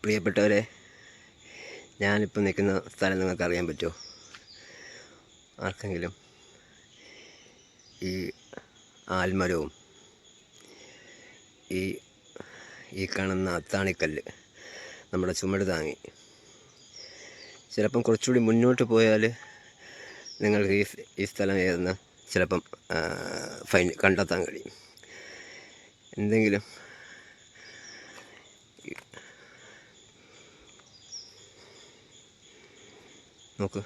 പ്രിയപ്പെട്ടവരെ, ഞാനിപ്പോൾ നിൽക്കുന്ന സ്ഥലം നിങ്ങൾക്ക് അറിയാൻ പറ്റുമോ? ആർക്കെങ്കിലും? ഈ ആൽമരവും ഈ കാണുന്ന അത്താണിക്കല്ല് നമ്മുടെ ചുമട് താങ്ങി. ചിലപ്പം കുറച്ചുകൂടി മുന്നോട്ട് പോയാൽ നിങ്ങൾക്ക് ഈ സ്ഥലം ഏതെന്ന് ചിലപ്പം കണ്ടെത്താൻ കഴിയും. എന്തെങ്കിലും നോക്ക്,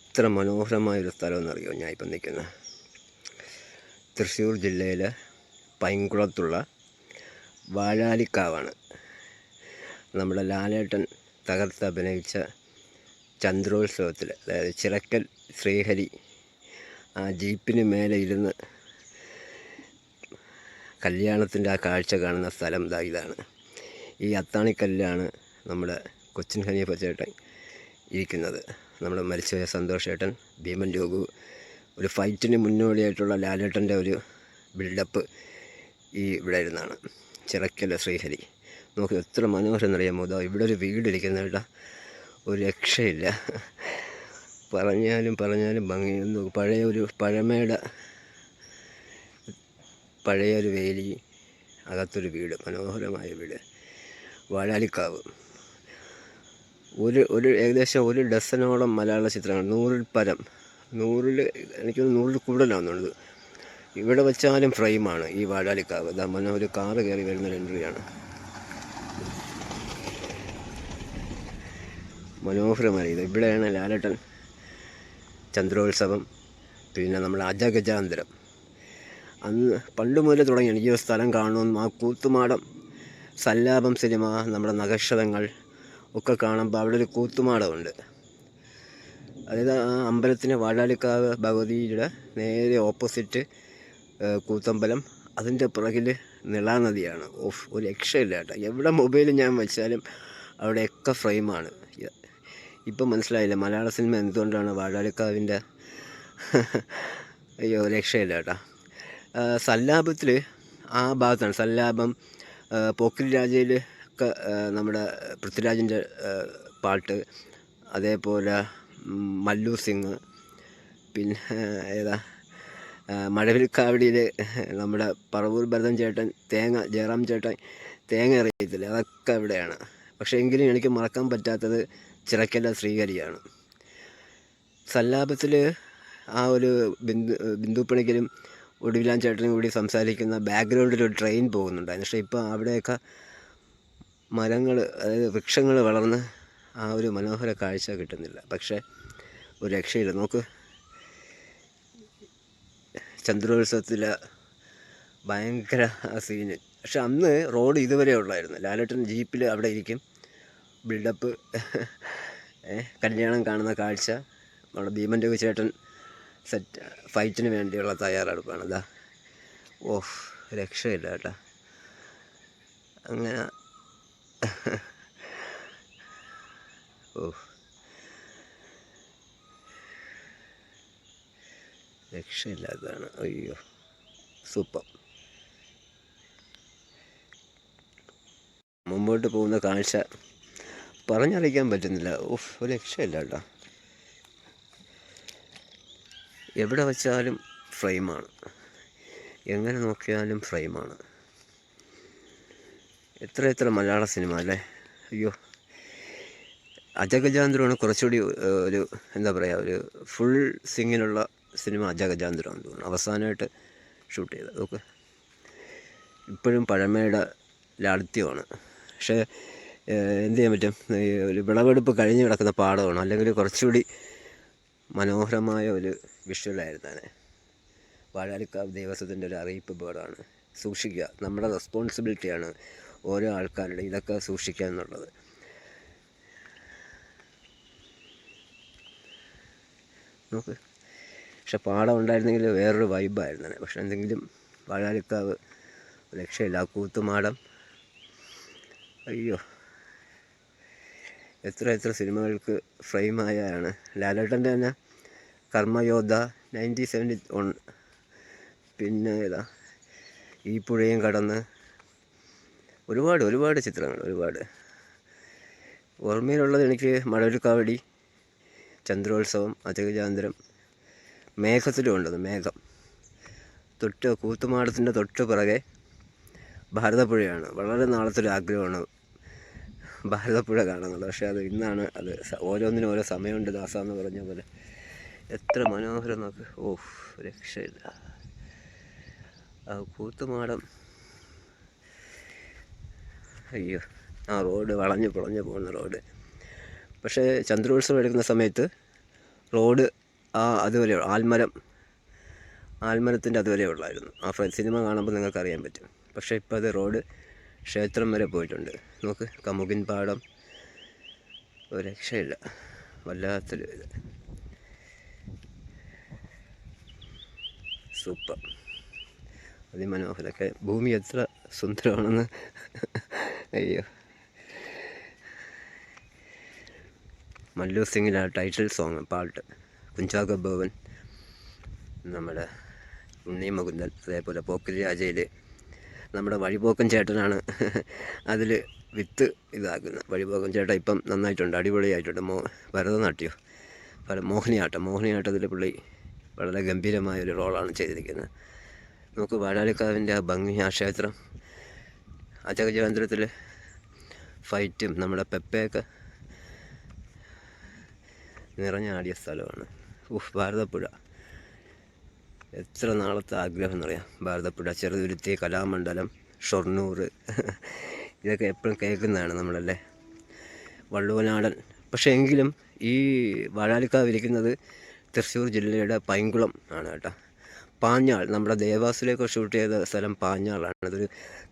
ഇത്ര മനോഹരമായൊരു സ്ഥലമെന്നറിയോ ഞാൻ ഇപ്പം നിൽക്കുന്നത്? തൃശ്ശൂർ ജില്ലയിലെ പൈങ്കുളത്തുള്ള വാഴാലിക്കാവാണ്. നമ്മുടെ ലാലേട്ടൻ തകർത്തഭിനയിച്ച ചന്ദ്രോത്സവത്തിൽ, അതായത് ചിറക്കൽ ശ്രീഹരി ആ ജീപ്പിന് മേലെ ഇരുന്ന് കല്യാണത്തിൻ്റെ ആ കാഴ്ച കാണുന്ന സ്ഥലം ഇതാണ്. ഈ അത്താണിക്കല്ലാണ് നമ്മുടെ കൊച്ചിൻ ഹനീഫ ചേട്ടൻ ഇരിക്കുന്നത്. നമ്മുടെ മരിച്ചുപോയ സന്തോഷ് ചേട്ടൻ, ഭീമൻ ജോഗു, ഒരു ഫൈറ്റിന് മുന്നോടിയായിട്ടുള്ള ലാലേട്ടൻ്റെ ഒരു ബിൽഡപ്പ് ഇവിടെ ഇരുന്നാണ്. ചിറക്കൽ ശ്രീഹരി. നോക്കി എത്ര മനോഹരം എന്നറിയാമോ? ഇവിടെ ഒരു വീടിരിക്കുന്നുണ്ട്, ഒരു രക്ഷയില്ല. പറഞ്ഞാലും ഭംഗിയൊന്നും. പഴയൊരു വേലി, അകത്തൊരു വീട്, മനോഹരമായ വീട്, വാഴാലിക്കാവ്. ഏകദേശം 1 ഡസനോളം മലയാള ചിത്രങ്ങൾ, 100-ൽ പരം, എനിക്ക് 100-ൽ കൂടുതലാണെന്നുള്ളത് ഇവിടെ വെച്ചാലും ഫ്രെയിമാണ് ഈ വാഴാലിക്കാവ്. ഒരു കാറ് കയറി വരുന്നൊരു എൻട്രിയാണ്. മനോഹരമായി. ഇവിടെയാണ് ലാലേട്ടൻ ചന്ദ്രോത്സവം, പിന്നെ നമ്മുടെ അജഗജാന്തരം. അന്ന് പണ്ട് മുതലേ തുടങ്ങിയാണ് ഈ ഒരു സ്ഥലം കാണുമെന്നും. ആ കൂത്തുമാടം, സല്ലാപം സിനിമ, നമ്മുടെ നക്ഷത്രങ്ങൾ ഒക്കെ കാണുമ്പോൾ അവിടെ ഒരു കൂത്തുമാടമുണ്ട്. അതായത് ആ അമ്പലത്തിന്, വാഴാലിക്കാവ് ഭഗവതിയുടെ നേരെ ഓപ്പോസിറ്റ് കൂത്തമ്പലം, അതിൻ്റെ പുറകിൽ നിളാനദിയാണ്. ഒരു രക്ഷയില്ല കേട്ടോ. എവിടെ മൊബൈൽ ഞാൻ വെച്ചാലും അവിടെയൊക്കെ ഫ്രെയിമാണ്. ഇപ്പം മനസ്സിലായില്ല മലയാള സിനിമ എന്തുകൊണ്ടാണ് വാഴാലിക്കാവിൻ്റെ അയ്യോ രക്ഷയില്ല കേട്ടോ. സല്ലാപത്തിൽ ആ ഭാഗത്താണ്. സല്ലാപം, പോക്കിരി രാജയിൽ ഒക്കെ നമ്മുടെ പൃഥ്വിരാജിൻ്റെ പാട്ട്, അതേപോലെ മല്ലു സിംഗ്, പിന്നെ മഴവിൽക്കാവടിയിൽ നമ്മുടെ പറവൂർ ഭരതൻ ചേട്ടൻ ജയറാം ചേട്ടൻ തേങ്ങ എറിയത്തില്ല, അതൊക്കെ ഇവിടെയാണ്. പക്ഷേ എങ്കിലും എനിക്ക് മറക്കാൻ പറ്റാത്തത് ചിറക്കല ശ്രീഹരിയാണ്. സല്ലാപത്തിൽ ആ ഒരു ബിന്ദു പണിക്കലും ഒടുവിലാൻ ചേട്ടനും കൂടി സംസാരിക്കുന്ന ബാക്ക്ഗ്രൗണ്ടിൽ ഒരു ട്രെയിൻ പോകുന്നുണ്ടായിരുന്നു. പക്ഷേ ഇപ്പോൾ അവിടെയൊക്കെ മരങ്ങൾ, അതായത് വൃക്ഷങ്ങൾ വളർന്ന് ആ ഒരു മനോഹര കാഴ്ച കിട്ടുന്നില്ല. പക്ഷേ ഒരു രക്ഷയില്ല. നോക്ക്, ചന്ദ്രോത്സവത്തിൽ ഭയങ്കര സീന്. പക്ഷെ അന്ന് റോഡ് ഇതുവരെ ഉള്ളായിരുന്നു. ലാലേട്ടൻ ജീപ്പിൽ അവിടെ ഇരിക്കും, ബിൽഡപ്പ്, കല്യാണം കാണുന്ന കാഴ്ച. നമ്മുടെ ഭീമൻ രഘു ചേട്ടൻ ഫൈറ്റിന് വേണ്ടിയുള്ള തയ്യാറെടുപ്പാണ്. രക്ഷയില്ല കേട്ടോ. അങ്ങനെ രക്ഷയില്ലാത്തതാണ്. അയ്യോ സൂപ്പർ. മുമ്പോട്ട് പോകുന്ന കാഴ്ച പറഞ്ഞറിയിക്കാൻ പറ്റുന്നില്ല. ഒരു രക്ഷയില്ല കേട്ടോ. എവിടെ വച്ചാലും ഫ്രെയിമാണ്, എങ്ങനെ നോക്കിയാലും ഫ്രെയിമാണ്. എത്ര മലയാള സിനിമ അല്ലേ. അയ്യോ, അജഗജാന്തരമാണ് കുറച്ചുകൂടി ഒരു എന്താ പറയുക, ഒരു ഫുൾ സിങ്ങിലുള്ള സിനിമ അജഗജാന്തരമാണെന്ന് തോന്നുന്നു, അവസാനമായിട്ട് ഷൂട്ട് ചെയ്തത്. നോക്ക്, ഇപ്പോഴും പഴമയുടെ ലാളിത്യമാണ്. പക്ഷേ എന്ത് ചെയ്യാൻ പറ്റും, ഒരു വിളവെടുപ്പ് കഴിഞ്ഞ് കിടക്കുന്ന പാടമാണ്. അല്ലെങ്കിൽ കുറച്ചുകൂടി മനോഹരമായ ഒരു വിഷ്വലായിരുന്നേ. വാഴാലിക്കാവ് ദേവസ്വത്തിൻ്റെ ഒരു അറിയിപ്പ് ബോർഡാണ്. സൂക്ഷിക്കുക, നമ്മുടെ റെസ്പോൺസിബിലിറ്റിയാണ് ഓരോ ആൾക്കാരുടെ ഇതൊക്കെ സൂക്ഷിക്കുക എന്നുള്ളത്. നോക്ക്, പക്ഷെ പാടം ഉണ്ടായിരുന്നെങ്കിൽ വേറൊരു വൈബായിരുന്നു. പക്ഷെ എന്തെങ്കിലും വാഴാലിക്കാവ് രക്ഷയില്ല. ആ കൂത്തുമാടം, അയ്യോ, എത്ര സിനിമകൾക്ക് ഫ്രെയിമായാണ്. ലാലേട്ടൻ്റെ തന്നെ കർമ്മയോദ്ധ 1971, പിന്നെ ഈ പുഴയും കടന്ന്, ഒരുപാട് ചിത്രങ്ങൾ, ഒരുപാട്. ഓർമ്മയിലുള്ളത് എനിക്ക് മഴവിൽക്കാവടി, ചന്ദ്രോത്സവം, അജഗജാന്തരം, മേഘത്തിലും ഉണ്ടത്. മേഘം കൂത്തുമാടത്തിൻ്റെ തൊട്ട് പിറകെ ഭാരതപ്പുഴയാണ്. വളരെ നാളത്തൊരു ആഗ്രഹമാണ് ഭാരതപ്പുഴ കാണുന്നത്. പക്ഷേ അത് ഇന്നാണ്. അത് ഓരോന്നിനും ഓരോ സമയമുണ്ട് ദാസാന്ന് പറഞ്ഞ പോലെ. എത്ര മനോഹരം നോക്ക്. രക്ഷയില്ല. കൂത്തുമാടം, അയ്യോ, റോഡ് വളഞ്ഞു പൊളഞ്ഞു പോകുന്ന റോഡ്. പക്ഷേ ചന്ദ്രോത്സവം എടുക്കുന്ന സമയത്ത് റോഡ് അതുവരെ ആൽമരത്തിൻ്റെ അതുവരെ ഉള്ളായിരുന്നു. സിനിമ കാണുമ്പോൾ നിങ്ങൾക്ക് അറിയാൻ പറ്റും. പക്ഷേ ഇപ്പോൾ അത് റോഡ് ക്ഷേത്രം വരെ പോയിട്ടുണ്ട്. നോക്ക്, കമുകിൻ പാടം, ഒരു രക്ഷയില്ല. വല്ലാത്തൊരു ഇത്. സൂപ്പർ, അതിമനോഹരമൊക്കെ. ഭൂമി എത്ര സുന്ദരമാണെന്ന്. അയ്യോ, മല്ലു സിംഗിൻ്റെ ടൈറ്റിൽ സോങ് പാട്ട്, കുഞ്ചാക്കോ ബോബൻ, നമ്മുടെ ഉണ്ണി മുകുന്ദൻ, അതേപോലെ പോക്കിരി രാജയിൽ നമ്മുടെ വഴിപോക്കൻ ചേട്ടനാണ് അതിൽ വിത്ത് ഇതാക്കുന്നത്. വഴിപോക്കൻ ചേട്ടൻ ഇപ്പം നന്നായിട്ടുണ്ട്, അടിപൊളിയായിട്ടുണ്ട്. ഭരതനാട്യം, മോഹിനിയാട്ടത്തിൽ പുള്ളി വളരെ ഗംഭീരമായൊരു റോളാണ് ചെയ്തിരിക്കുന്നത്. നമുക്ക് വാഴാലിക്കാവിൻ്റെ ആ ഭംഗി, ആ ക്ഷേത്രം, അജഗജാന്തരത്തിൽ ഫൈറ്റും നമ്മുടെ പെപ്പയൊക്കെ നിറഞ്ഞാടിയ സ്ഥലമാണ്. ഭാരതപ്പുഴ എത്ര നാളത്തെ ആഗ്രഹം എന്നറിയാം. ഭാരതപ്പുഴ, ചെറുതുരുത്തി, കലാമണ്ഡലം, ഷൊർണൂർ, ഇതൊക്കെ എപ്പോഴും കേൾക്കുന്നതാണ് നമ്മളല്ലേ. വള്ളുവനാടൻ. പക്ഷേ എങ്കിലും ഈ വാഴാലിക്കാവ് ഇരിക്കുന്നത് തൃശ്ശൂർ ജില്ലയുടെ പൈങ്കുളം ആണ് കേട്ടോ. പാഞ്ഞാൾ, നമ്മുടെ ദേവാസിലേക്ക് ഷൂട്ട് ചെയ്ത സ്ഥലം പാഞ്ഞാളാണ്. അതൊരു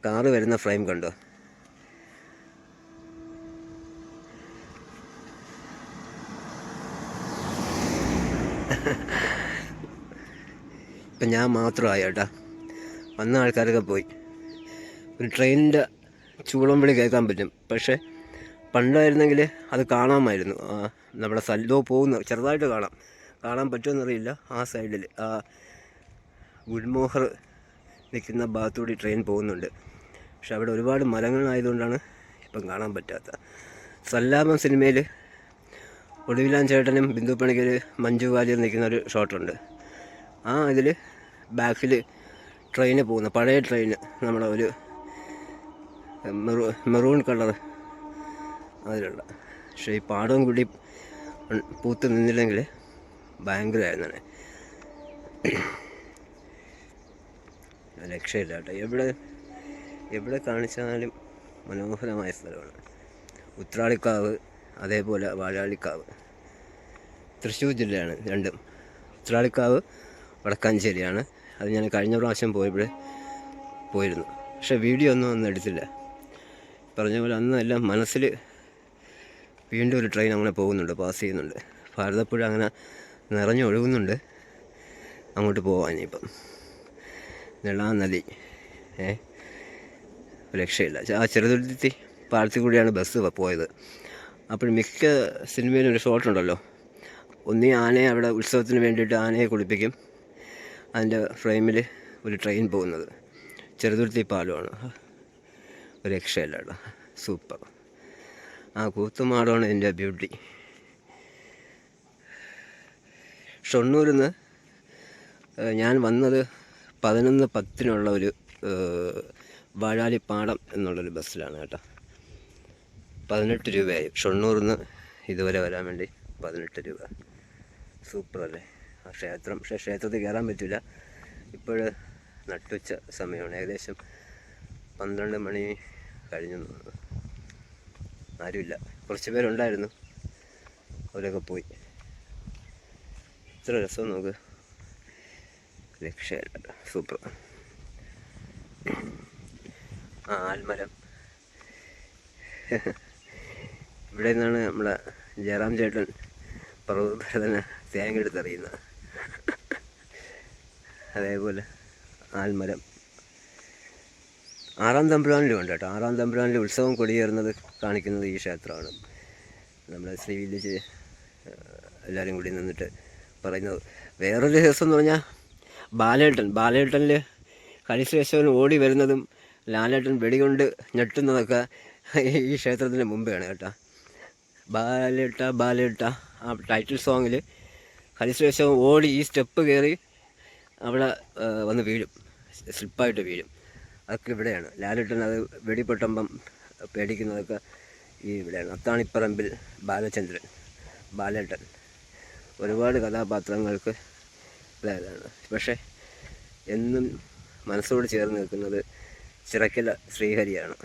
കാറ് വരുന്ന ഫ്രെയിം കണ്ടോ. ഇപ്പം ഞാൻ മാത്രമായി കേട്ടോ. വന്ന ആൾക്കാരൊക്കെ പോയി. ഒരു ട്രെയിനിൻ്റെ ചൂളം വിളി കേൾക്കാൻ പറ്റും. പക്ഷേ പണ്ടായിരുന്നെങ്കിൽ അത് കാണാമായിരുന്നു. നമ്മുടെ സല്ലോ പോകുന്ന ചെറുതായിട്ട് കാണാൻ പറ്റുമെന്നറിയില്ല. ആ സൈഡിൽ ഗുൽമോഹർ നിൽക്കുന്ന ഭാഗത്തൂടി ട്രെയിൻ പോകുന്നുണ്ട്. പക്ഷെ അവിടെ ഒരുപാട് മരങ്ങളായതുകൊണ്ടാണ് ഇപ്പം കാണാൻ പറ്റാത്ത. സല്ലാപം സിനിമയിൽ ഒടുവിലാൻ ചേട്ടനും ബിന്ദു പണിക്കർ, മഞ്ജു വാര്യർ നിൽക്കുന്നൊരു ഷോട്ടുണ്ട്. ഇതിൽ ബാക്കിൽ ട്രെയിന് പോകുന്ന പഴയ ട്രെയിൻ, നമ്മുടെ ഒരു മെറൂൺ കളർ അതിലുള്ള. പക്ഷേ ഈ പാടവും കൂടി പൂത്ത് നിന്നില്ലെങ്കിൽ ഭയങ്കരമായിരുന്നാണ്. രക്ഷയില്ല കേട്ടോ. എവിടെ കാണിച്ചാലും മനോഹരമായ സ്ഥലമാണ്. ഉത്രാളിക്കാവ്, അതേപോലെ വാഴാളിക്കാവ്. തൃശ്ശൂർ ജില്ലയാണ് രണ്ടും. ഉത്രാളിക്കാവ് വടക്കാഞ്ചേരിയാണ്. അത് ഞാൻ കഴിഞ്ഞ പ്രാവശ്യം പോയിരുന്നു. പക്ഷേ വീഡിയോ ഒന്നും എടുത്തില്ല. പറഞ്ഞ പോലെ അന്ന് എല്ലാം മനസ്സിൽ വീണ്ടും ഒരു ട്രെയിൻ അങ്ങനെ പോകുന്നുണ്ട്, പാസ് ചെയ്യുന്നുണ്ട്. ഭാരതപ്പുഴ അങ്ങനെ നിറഞ്ഞൊഴുകുന്നുണ്ട്. അങ്ങോട്ട് പോവാൻ ഇനിയിപ്പം നദി രക്ഷയില്ല. ചെറുതുരുത്തി പാലത്തിൽ കൂടിയാണ് ബസ് പോയത്. അപ്പോൾ മിക്ക സിനിമയിലും ഒരു ഷോട്ടുണ്ടല്ലോ, ഒന്നീ ആനയെ അവിടെ ഉത്സവത്തിന് വേണ്ടിയിട്ട് ആനയെ കുളിപ്പിക്കും. അതിൻ്റെ ഫ്രെയിമിൽ ഒരു ട്രെയിൻ പോകുന്നത്. ചെറുതുരുത്തി പാലമാണ്. ഒരു രക്ഷയില്ല കേട്ടോ. സൂപ്പർ. കൂത്തുമാടമാണ് ഇതിൻ്റെ ബ്യൂട്ടി. ഷൊർണൂരിൽ നിന്ന് ഞാൻ വന്നത് 11:10 ഒരു വാഴാലിപ്പാടം എന്നുള്ളൊരു ബസ്സിലാണ് കേട്ടോ. 18 രൂപയായി ഷൊർണൂരിൽ നിന്ന് ഇതുവരെ വരാൻ വേണ്ടി. 18 രൂപ. സൂപ്പറല്ലേ ആ ക്ഷേത്രം. പക്ഷേ ക്ഷേത്രത്തിൽ കയറാൻ പറ്റില്ല. ഇപ്പോൾ നട്ടുച്ച സമയമാണ്. ഏകദേശം 12 മണി കഴിഞ്ഞു. ആരുമില്ല. കുറച്ച് പേരുണ്ടായിരുന്നു, അവരൊക്കെ പോയി. ഇത്ര രസം നോക്ക്. രക്ഷയില്ല. സൂപ്പർ. ആൽമരം. ഇവിടെ നിന്നാണ് നമ്മളെ ജയറാം ചേട്ടൻ പർവ്വതഭരതന് തേങ്ങ എടുത്തെറിയുന്നത്. അതേപോലെ ആൽമരം. 6-ാം തമ്പുരാനിലും ഉണ്ട് കേട്ടോ. 6-ാം തമ്പുരാനിൽ ഉത്സവം കൊടിയേറുന്നത് കാണിക്കുന്നത് ഈ ക്ഷേത്രമാണ്. നമ്മുടെ ശ്രീ വില്ലേജ് എല്ലാവരും കൂടി നിന്നിട്ട് പറയുന്നത്. വേറൊരു രസം എന്ന് പറഞ്ഞാൽ ബാലേട്ടനിൽ ഹരിശ്രേഷ്ഠവൻ ഓടി വരുന്നതും ലാലേട്ടൻ വെടികൊണ്ട് ഞെട്ടുന്നതൊക്കെ ഈ ക്ഷേത്രത്തിന് മുമ്പാണ് കേട്ടോ. ബാലേട്ട ബാലേട്ട ആ ടൈറ്റിൽ സോങ്ങിൽ ഹരിശേഷം ഓടി ഈ സ്റ്റെപ്പ് കയറി അവിടെ വന്ന് വീഴും, സ്ലിപ്പായിട്ട് വീഴും. അതൊക്കെ ഇവിടെയാണ്. ലാലേട്ടൻ അത് വെടിപൊട്ടുമ്പം പേടിക്കുന്നതൊക്കെ ഈ ഇവിടെയാണ്. അത്താണിപ്പറമ്പിൽ ബാലചന്ദ്രൻ, ബാലേട്ടൻ ഒരുപാട് കഥാപാത്രങ്ങൾക്ക് ഇതാണ്. പക്ഷേ എന്നും മനസ്സോട് ചേർന്ന് നിൽക്കുന്നത് ചിറക്കല ശ്രീഹരിയാണ്.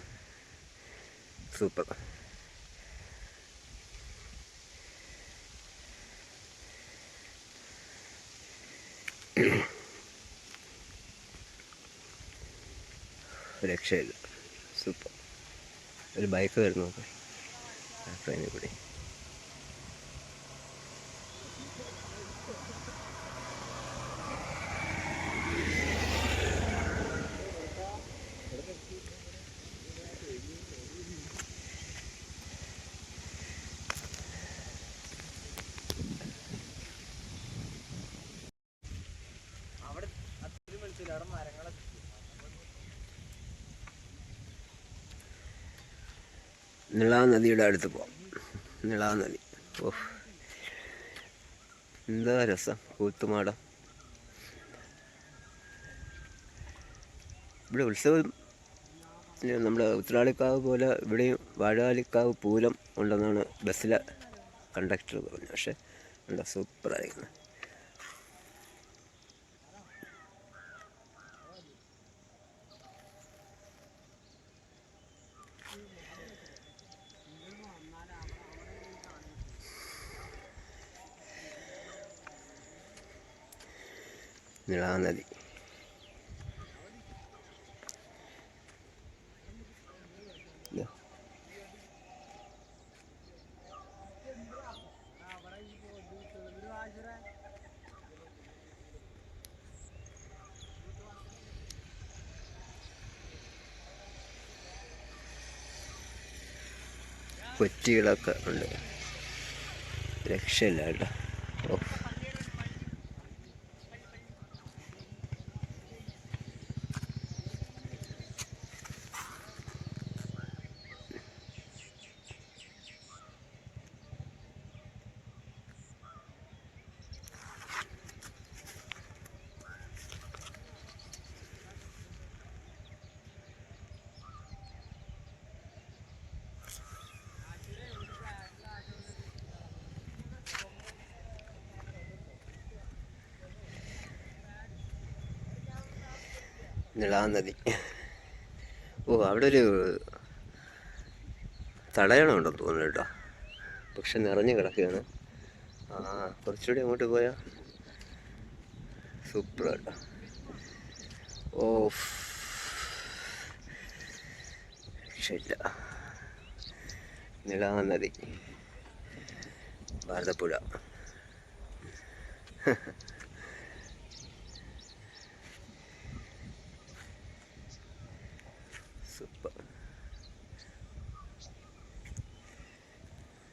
സൂപ്പർ. രക്ഷയില്ല, സൂപ്പർ. ഒരു ബൈക്ക് വരുന്നു നോക്കാം, ട്രെയിനിൽ കൂടി. നിളാ നദിയുടെ അടുത്ത് പോവാം. നിളാ നദി, ഓഹ് എന്താ രസം. കൂത്തുമാടം ഇവിടെ ഉത്സവം. നമ്മുടെ ഉത്രാളിക്കാവ് പോലെ ഇവിടെയും വാഴാലിക്കാവ് പൂരം ഉണ്ടെന്നാണ് ബസ്സിലെ കണ്ടക്ടർ പറഞ്ഞത്. പക്ഷേ എന്താ സൂപ്പറായിരിക്കുന്നു. നിളാനദി കൊറ്റികളൊക്കെ ഉണ്ട്, രക്ഷയില്ല കേട്ടോ. ഓ നിളാനദി. ഓ അവിടെ ഒരു തടയണമുണ്ടെന്ന് തോന്നുന്നു കേട്ടോ, പക്ഷെ നിറഞ്ഞു കിടക്കുകയാണ്. കുറച്ചുകൂടി അങ്ങോട്ട് പോയാൽ സൂപ്പർ കേട്ടോ. ഓ ശരില്ല. നിളാനദി, ഭാരതപ്പുഴ. സൂപ്പർ.